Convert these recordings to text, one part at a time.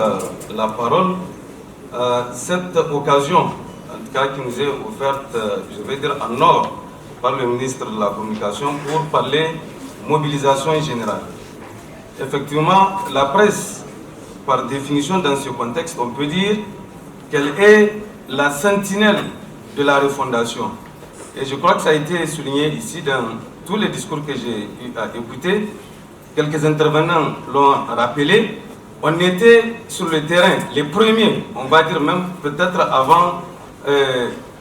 La parole, cette occasion, en tout cas qui nous est offerte, je vais dire en or, par le ministre de la Communication pour parler mobilisation générale. Effectivement, la presse, par définition dans ce contexte, on peut dire qu'elle est la sentinelle de la refondation. Et je crois que ça a été souligné ici dans tous les discours que j'ai eu à écouter. Quelques intervenants l'ont rappelé. On était sur le terrain, les premiers, on va dire même peut-être avant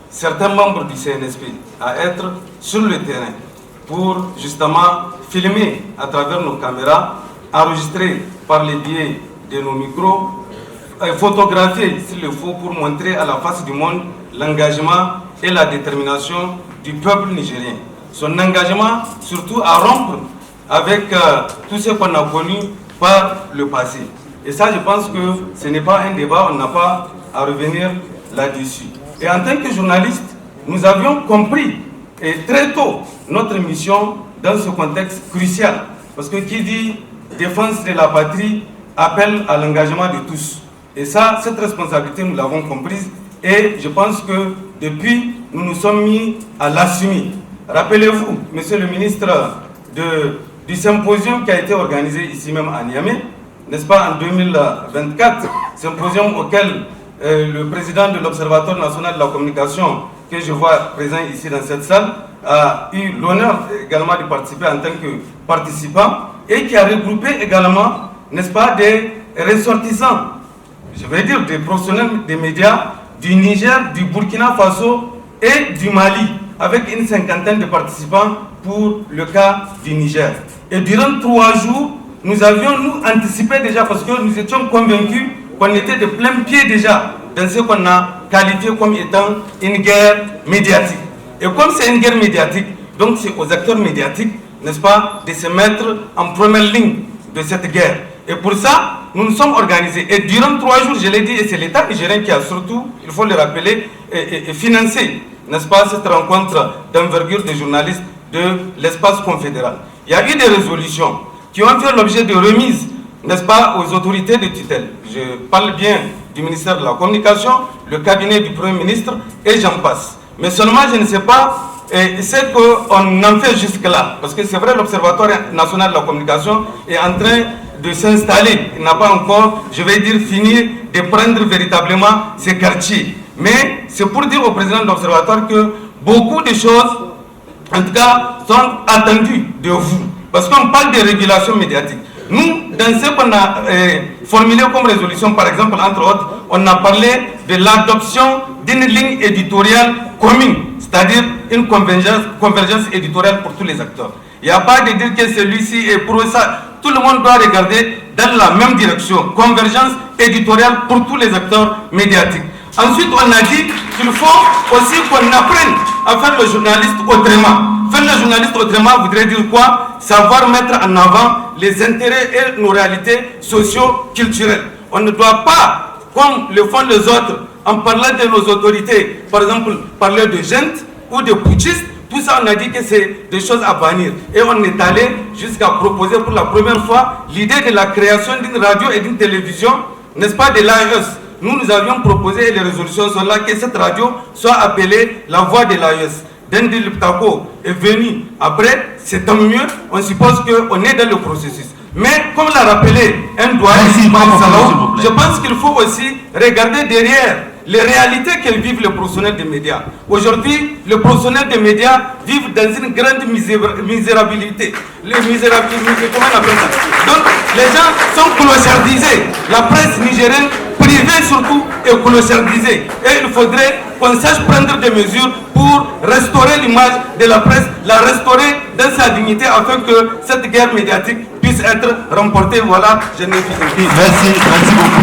certains membres du CNSP, à être sur le terrain pour justement filmer à travers nos caméras, enregistrer par les biais de nos micros, photographier s'il le faut pour montrer à la face du monde l'engagement et la détermination du peuple nigérien. Son engagement surtout à rompre avec tout ce qu'on a connu par le passé. Et ça, je pense que ce n'est pas un débat, on n'a pas à revenir là-dessus. Et en tant que journaliste, nous avions compris et très tôt notre mission dans ce contexte crucial. Parce que qui dit défense de la patrie appelle à l'engagement de tous. Et ça, cette responsabilité, nous l'avons comprise. Et je pense que depuis, nous nous sommes mis à l'assumer. Rappelez-vous, monsieur le ministre, du symposium qui a été organisé ici même à Niamey, n'est-ce pas, en 2024, symposium auquel le président de l'Observatoire national de la communication, que je vois présent ici dans cette salle, a eu l'honneur également de participer en tant que participant et qui a regroupé également, n'est-ce pas, des ressortissants, je vais dire des professionnels des médias du Niger, du Burkina Faso et du Mali, avec une cinquantaine de participants pour le cas du Niger. Et durant 3 jours, nous avions anticipé déjà parce que nous étions convaincus qu'on était de plein pied déjà dans ce qu'on a qualifié comme étant une guerre médiatique. Et comme c'est une guerre médiatique, donc c'est aux acteurs médiatiques, n'est-ce pas, de se mettre en première ligne de cette guerre. Et pour ça, nous nous sommes organisés. Et durant 3 jours, je l'ai dit, et c'est l'État nigérien qui a surtout, il faut le rappeler, financé, n'est-ce pas, cette rencontre d'envergure des journalistes de l'espace confédéral. Il y a eu des résolutions qui ont fait l'objet de remises, n'est-ce pas, aux autorités de tutelle. Je parle bien du ministère de la Communication, le cabinet du Premier ministre, et j'en passe. Mais seulement, je ne sais pas ce qu'on en fait jusque-là. Parce que c'est vrai, l'Observatoire national de la communication est en train de s'installer. Il n'a pas encore, je vais dire, fini de prendre véritablement ses quartiers. Mais c'est pour dire au président de l'Observatoire que beaucoup de choses, en tout cas, sont attendues de vous. Parce qu'on parle de régulation médiatique. Nous, dans ce qu'on a formulé comme résolution, par exemple, entre autres, on a parlé de l'adoption d'une ligne éditoriale commune, c'est-à-dire une convergence éditoriale pour tous les acteurs. Il n'y a pas de dire que celui-ci est pour ça. Tout le monde doit regarder dans la même direction. Convergence éditoriale pour tous les acteurs médiatiques. Ensuite, on a dit qu'il faut aussi qu'on apprenne à faire le journaliste autrement. Faire le journaliste autrement voudrait dire quoi? Savoir mettre en avant les intérêts et nos réalités socio-culturelles. On ne doit pas, comme le font les autres, en parlant de nos autorités, par exemple, parler de gente ou de putschistes. Tout ça, on a dit que c'est des choses à bannir. Et on est allé jusqu'à proposer pour la première fois l'idée de la création d'une radio et d'une télévision, n'est-ce pas, de l'AES. Nous avions proposé, et les résolutions sont là, que cette radio soit appelée la voix de l'AES. Dendi Liptako est venu. Après, c'est tant mieux, on suppose qu'on est dans le processus. Mais comme l'a rappelé un doyen, je pense qu'il faut aussi regarder derrière les réalités que vivent les professionnels des médias. Aujourd'hui, les professionnels des médias vivent dans une grande misérabilité. Comment on appelle ça? Donc, les gens sont clochardisés. La presse nigérienne, privée surtout, est clochardisée. Et il faudrait qu'on sache prendre des mesures pour restaurer l'image de la presse, la restaurer dans sa dignité afin que cette guerre médiatique puisse être remportée. Voilà, je n'ai plus de Merci beaucoup.